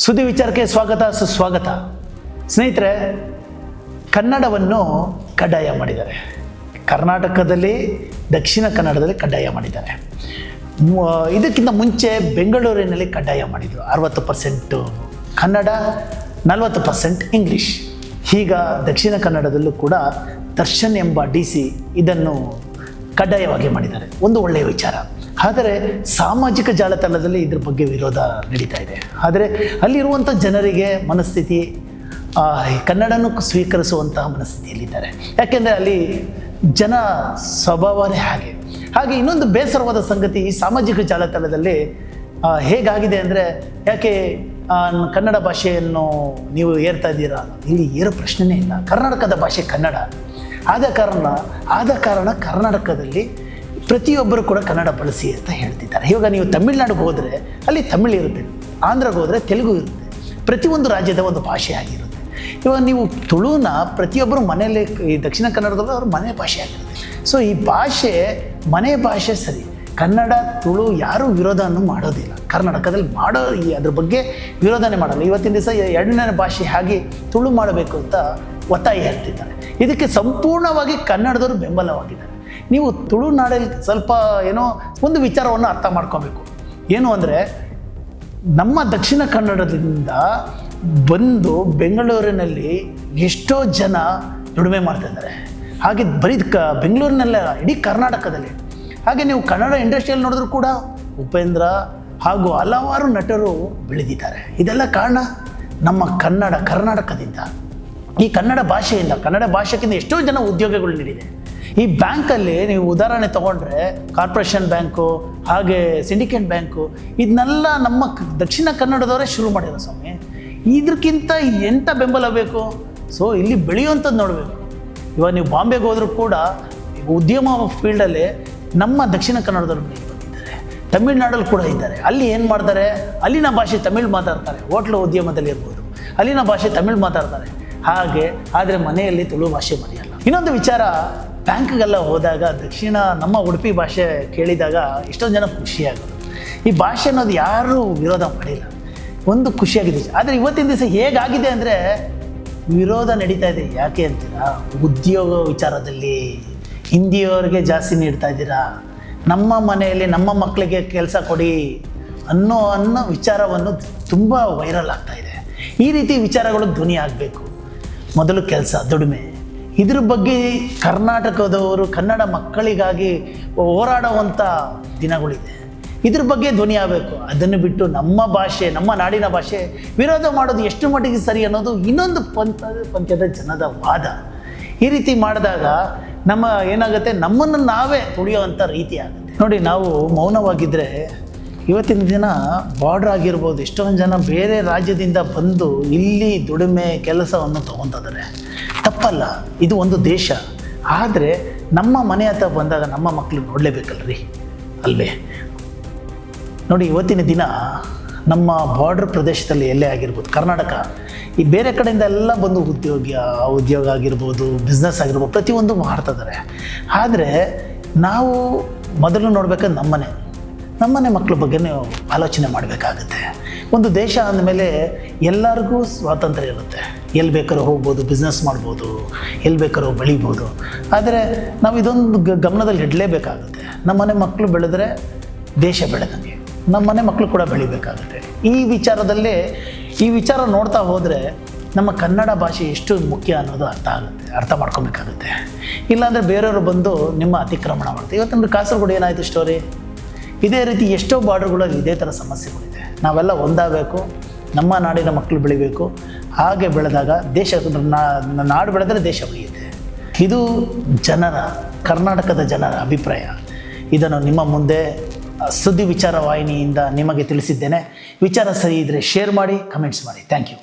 ಸುದ್ದಿ ವಿಚಾರಕ್ಕೆ ಸ್ವಾಗತ ಸುಸ್ವಾಗತ. ಸ್ನೇಹಿತರೆ, ಕನ್ನಡವನ್ನು ಕಡ್ಡಾಯ ಮಾಡಿದ್ದಾರೆ. ಕರ್ನಾಟಕದಲ್ಲಿ, ದಕ್ಷಿಣ ಕನ್ನಡದಲ್ಲಿ ಕಡ್ಡಾಯ ಮಾಡಿದ್ದಾರೆ. ಇದಕ್ಕಿಂತ ಮುಂಚೆ ಬೆಂಗಳೂರಿನಲ್ಲಿ ಕಡ್ಡಾಯ ಮಾಡಿದರು. 60% ಕನ್ನಡ, 40% ಇಂಗ್ಲೀಷ್. ಈಗ ದಕ್ಷಿಣ ಕನ್ನಡದಲ್ಲೂ ಕೂಡ ದರ್ಶನ್ ಎಂಬ DC ಇದನ್ನು ಕಡ್ಡಾಯವಾಗಿ ಮಾಡಿದ್ದಾರೆ. ಒಂದು ಒಳ್ಳೆಯ ವಿಚಾರ. ಆದರೆ ಸಾಮಾಜಿಕ ಜಾಲತಾಣದಲ್ಲಿ ಇದ್ರ ಬಗ್ಗೆ ವಿರೋಧ ನಡೀತಾ ಇದೆ. ಆದರೆ ಅಲ್ಲಿರುವಂಥ ಜನರಿಗೆ ಮನಸ್ಥಿತಿ ಕನ್ನಡನೂ ಸ್ವೀಕರಿಸುವಂತಹ ಮನಸ್ಥಿತಿಯಲ್ಲಿದ್ದಾರೆ. ಯಾಕೆಂದರೆ ಅಲ್ಲಿ ಜನ ಸ್ವಭಾವನೇ ಹಾಗೆ ಇನ್ನೊಂದು ಬೇಸರವಾದ ಸಂಗತಿ, ಈ ಸಾಮಾಜಿಕ ಜಾಲತಾಣದಲ್ಲಿ ಹೇಗಾಗಿದೆ ಅಂದರೆ, ಯಾಕೆ ಕನ್ನಡ ಭಾಷೆಯನ್ನು ನೀವು ಏರ್ತಾ ಇದ್ದೀರಾ? ಇಲ್ಲಿ ಏರೋ ಪ್ರಶ್ನೆನೇ ಇಲ್ಲ. ಕರ್ನಾಟಕದ ಭಾಷೆ ಕನ್ನಡ. ಆದ ಕಾರಣ ಕರ್ನಾಟಕದಲ್ಲಿ ಪ್ರತಿಯೊಬ್ಬರು ಕೂಡ ಕನ್ನಡ ಬಳಸಿ ಅಂತ ಹೇಳ್ತಿದ್ದಾರೆ. ಇವಾಗ ನೀವು ತಮಿಳ್ನಾಡಿಗೆ ಹೋದರೆ ಅಲ್ಲಿ ತಮಿಳು ಇರುತ್ತೆ, ಆಂಧ್ರಕ್ಕೆ ಹೋದರೆ ತೆಲುಗು ಇರುತ್ತೆ. ಪ್ರತಿಯೊಂದು ರಾಜ್ಯದ ಒಂದು ಭಾಷೆ ಆಗಿರುತ್ತೆ. ಇವಾಗ ನೀವು ತುಳುನ ಪ್ರತಿಯೊಬ್ಬರು ಮನೆಯಲ್ಲಿ, ಈ ದಕ್ಷಿಣ ಕನ್ನಡದಲ್ಲೂ ಅವ್ರ ಮನೆ ಭಾಷೆ ಆಗಿರುತ್ತೆ. ಸೊ ಈ ಭಾಷೆ ಮನೆ ಭಾಷೆ ಸರಿ. ಕನ್ನಡ, ತುಳು ಯಾರೂ ವಿರೋಧವನ್ನು ಮಾಡೋದಿಲ್ಲ. ಕರ್ನಾಟಕದಲ್ಲಿ ಅದ್ರ ಬಗ್ಗೆ ವಿರೋಧನೆ ಮಾಡಲ್ಲ. ಇವತ್ತಿನ ದಿವಸ ಎರಡನೇ ಭಾಷೆ ಹಾಗೆ ತುಳು ಮಾಡಬೇಕು ಅಂತ ಒತ್ತಾಯ ಹೇಳ್ತಿದ್ದಾರೆ. ಇದಕ್ಕೆ ಸಂಪೂರ್ಣವಾಗಿ ಕನ್ನಡದವರು ಬೆಂಬಲವಾಗಿದ್ದಾರೆ. ನೀವು ತುಳುನಾಡಲ್ಲಿ ಸ್ವಲ್ಪ ಒಂದು ವಿಚಾರವನ್ನು ಅರ್ಥ ಮಾಡ್ಕೋಬೇಕು. ಏನು ಅಂದರೆ, ನಮ್ಮ ದಕ್ಷಿಣ ಕನ್ನಡದಿಂದ ಬಂದು ಬೆಂಗಳೂರಿನಲ್ಲಿ ಎಷ್ಟೋ ಜನ ದುಡಿಮೆ ಮಾಡ್ತಿದ್ದಾರೆ. ಹಾಗೆ ಬರೀ ಬೆಂಗಳೂರಿನಲ್ಲ, ಇಡೀ ಕರ್ನಾಟಕದಲ್ಲಿ. ಹಾಗೆ ನೀವು ಕನ್ನಡ ಇಂಡಸ್ಟ್ರಿಯಲ್ಲಿ ನೋಡಿದ್ರು ಕೂಡ ಉಪೇಂದ್ರ ಹಾಗೂ ಹಲವಾರು ನಟರು ಬೆಳೆದಿದ್ದಾರೆ. ಇದೆಲ್ಲ ಕಾರಣ ನಮ್ಮ ಕರ್ನಾಟಕದಿಂದ, ಈ ಕನ್ನಡ ಭಾಷೆಗಿಂತ ಎಷ್ಟೋ ಜನ ಉದ್ಯೋಗಗಳು ನೀಡಿದೆ. ಈ ಬ್ಯಾಂಕಲ್ಲಿ ನೀವು ಉದಾಹರಣೆ ತೊಗೊಂಡ್ರೆ, ಕಾರ್ಪೊರೇಷನ್ ಬ್ಯಾಂಕು ಹಾಗೆ ಸಿಂಡಿಕೇಟ್ ಬ್ಯಾಂಕು, ಇದನ್ನೆಲ್ಲ ನಮ್ಮ ದಕ್ಷಿಣ ಕನ್ನಡದವರೇ ಶುರು ಮಾಡಿರೋ ಸ್ವಾಮಿ. ಇದಕ್ಕಿಂತ ಎಂಥ ಬೆಂಬಲ ಬೇಕು? ಸೊ ಇಲ್ಲಿ ಬೆಳೆಯುವಂಥದ್ದು ನೋಡಬೇಕು. ಇವಾಗ ನೀವು ಬಾಂಬೆಗೆ ಹೋದರೂ ಕೂಡ ಉದ್ಯಮ ಫೀಲ್ಡಲ್ಲಿ ನಮ್ಮ ದಕ್ಷಿಣ ಕನ್ನಡದವರು ಬಂದಿದ್ದಾರೆ. ತಮಿಳ್ನಾಡಲ್ಲಿ ಕೂಡ ಇದ್ದಾರೆ. ಅಲ್ಲಿ ಏನು ಮಾಡ್ತಾರೆ, ಅಲ್ಲಿನ ಭಾಷೆ ತಮಿಳು ಮಾತಾಡ್ತಾರೆ. ಹೋಟ್ಲು ಉದ್ಯಮದಲ್ಲಿ ಇರ್ಬೋದು, ಅಲ್ಲಿನ ಭಾಷೆ ತಮಿಳು ಮಾತಾಡ್ತಾರೆ. ಆದರೆ ಮನೆಯಲ್ಲಿ ತುಳು ಭಾಷೆ ಮರೆಯಲ್ಲ. ಇನ್ನೊಂದು ವಿಚಾರ, ಬ್ಯಾಂಕ್ಗೆಲ್ಲ ಹೋದಾಗ ನಮ್ಮ ಉಡುಪಿ ಭಾಷೆ ಕೇಳಿದಾಗ ಎಷ್ಟೊಂದು ಜನ ಖುಷಿಯಾಗೋದು. ಈ ಭಾಷೆ ಅನ್ನೋದು ಯಾರೂ ವಿರೋಧ ಮಾಡಿಲ್ಲ, ಒಂದು ಖುಷಿಯಾಗಿದೆ. ಆದರೆ ಇವತ್ತಿನ ದಿವಸ ಹೇಗಾಗಿದೆ ಅಂದರೆ, ವಿರೋಧ ನಡೀತಾ ಇದೆ. ಯಾಕೆ ಅಂತೀರಾ? ಉದ್ಯೋಗ ವಿಚಾರದಲ್ಲಿ ಹಿಂದಿಯವರಿಗೆ ಜಾಸ್ತಿ ನೀಡ್ತಾ ಇದ್ದೀರಾ. ನಮ್ಮ ಮನೆಯಲ್ಲಿ ನಮ್ಮ ಮಕ್ಕಳಿಗೆ ಕೆಲಸ ಕೊಡಿ ಅನ್ನೋ ವಿಚಾರವನ್ನು ತುಂಬ ವೈರಲ್ ಆಗ್ತಾ ಇದೆ. ಈ ರೀತಿ ವಿಚಾರಗಳು ಧ್ವನಿ ಆಗಬೇಕು. ಮೊದಲು ಕೆಲಸ, ದುಡಿಮೆ, ಇದ್ರ ಬಗ್ಗೆ ಕರ್ನಾಟಕದವರು ಕನ್ನಡ ಮಕ್ಕಳಿಗಾಗಿ ಹೋರಾಡುವಂಥ ದಿನಗಳಿದೆ. ಇದ್ರ ಬಗ್ಗೆ ಧ್ವನಿ ಆಗಬೇಕು. ಅದನ್ನು ಬಿಟ್ಟು ನಮ್ಮ ಭಾಷೆ, ನಮ್ಮ ನಾಡಿನ ಭಾಷೆ ವಿರೋಧ ಮಾಡೋದು ಎಷ್ಟು ಮಟ್ಟಿಗೆ ಸರಿ ಅನ್ನೋದು ಇನ್ನೊಂದು ಪಂಥದ ಜನದ ವಾದ. ಈ ರೀತಿ ಮಾಡಿದಾಗ ಏನಾಗುತ್ತೆ, ನಮ್ಮನ್ನು ನಾವೇ ತುಳಿಯೋವಂಥ ರೀತಿ ಆಗುತ್ತೆ. ನೋಡಿ, ನಾವು ಮೌನವಾಗಿದ್ದರೆ ಇವತ್ತಿನ ದಿನ ಬಾರ್ಡ್ರ್ ಆಗಿರ್ಬೋದು, ಎಷ್ಟೊಂದು ಜನ ಬೇರೆ ರಾಜ್ಯದಿಂದ ಬಂದು ಇಲ್ಲಿ ದುಡಿಮೆ ಕೆಲಸವನ್ನು ತೊಗೊತಿದ್ದಾರೆ. ತಪ್ಪಲ್ಲ, ಇದು ಒಂದು ದೇಶ. ಆದರೆ ನಮ್ಮ ಮನೆ ಹತ್ರ ಬಂದಾಗ ನಮ್ಮ ಮಕ್ಕಳು ನೋಡಲೇಬೇಕಲ್ರಿ, ಅಲ್ವೇ? ನೋಡಿ, ಇವತ್ತಿನ ದಿನ ನಮ್ಮ ಬಾರ್ಡ್ರ್ ಪ್ರದೇಶದಲ್ಲಿ ಎಲ್ಲೇ ಆಗಿರ್ಬೋದು, ಕರ್ನಾಟಕ ಈ ಬೇರೆ ಕಡೆಯಿಂದ ಎಲ್ಲ ಬಂದು ಉದ್ಯೋಗ ಆಗಿರ್ಬೋದು, ಬಿಸ್ನೆಸ್ ಆಗಿರ್ಬೋದು, ಪ್ರತಿಯೊಂದು ಮಾಡ್ತಿದ್ದಾರೆ. ಆದರೆ ನಾವು ಮೊದಲು ನೋಡ್ಬೇಕಾದ್ರೆ ನಮ್ಮನೆ ಮಕ್ಕಳ ಬಗ್ಗೆ ಆಲೋಚನೆ ಮಾಡಬೇಕಾಗುತ್ತೆ. ಒಂದು ದೇಶ ಅಂದಮೇಲೆ ಎಲ್ಲರಿಗೂ ಸ್ವಾತಂತ್ರ್ಯ ಇರುತ್ತೆ. ಎಲ್ಲಿ ಬೇಕಾದ್ರೂ ಹೋಗ್ಬೋದು, ಬಿಸ್ನೆಸ್ ಮಾಡ್ಬೋದು, ಎಲ್ಲಿ ಬೇಕಾದ್ರೂ ಬೆಳಿಬೋದು. ಆದರೆ ನಾವು ಇದೊಂದು ಗಮನದಲ್ಲಿ ಇಡಲೇಬೇಕಾಗುತ್ತೆ. ನಮ್ಮನೆ ಮಕ್ಕಳು ಬೆಳೆದ್ರೆ ದೇಶ ಬೆಳೆದಂಗೆ, ನಮ್ಮನೆ ಮಕ್ಕಳು ಕೂಡ ಬೆಳಿಬೇಕಾಗುತ್ತೆ. ಈ ವಿಚಾರ ನೋಡ್ತಾ ಹೋದರೆ ನಮ್ಮ ಕನ್ನಡ ಭಾಷೆ ಎಷ್ಟು ಮುಖ್ಯ ಅನ್ನೋದು ಅರ್ಥ ಮಾಡ್ಕೊಬೇಕಾಗುತ್ತೆ. ಇಲ್ಲಾಂದರೆ ಬೇರೆಯವರು ಬಂದು ನಿಮ್ಮ ಅತಿಕ್ರಮಣ ಮಾಡ್ತಾರೆ. ಇವತ್ತಂದ್ರೆ ಕಾಸರಗೋಡು ಏನಾಯಿತು ಸ್ಟೋರಿ? ಇದೇ ರೀತಿ ಎಷ್ಟೋ ಬಾರ್ಡ್ರ್ಗಳಲ್ಲಿ ಇದೇ ಥರ ಸಮಸ್ಯೆಗಳಿದೆ. ನಾವೆಲ್ಲ ಒಂದಾಗಬೇಕು, ನಮ್ಮ ನಾಡಿನ ಮಕ್ಕಳು ಬೆಳಿಬೇಕು. ಹಾಗೆ ಬೆಳೆದಾಗ ನಾಡು ಬೆಳೆದರೆ ದೇಶ ಬೆಳೆಯುತ್ತೆ. ಇದು ಕರ್ನಾಟಕದ ಜನರ ಅಭಿಪ್ರಾಯ. ಇದನ್ನು ನಿಮ್ಮ ಮುಂದೆ ಸುದ್ದಿ ವಿಚಾರ ವಾಹಿನಿಯಿಂದ ನಿಮಗೆ ತಿಳಿಸಿದ್ದೇನೆ. ವಿಚಾರ ಸರಿ ಇದ್ದರೆ ಶೇರ್ ಮಾಡಿ, ಕಮೆಂಟ್ಸ್ ಮಾಡಿ. Thank you.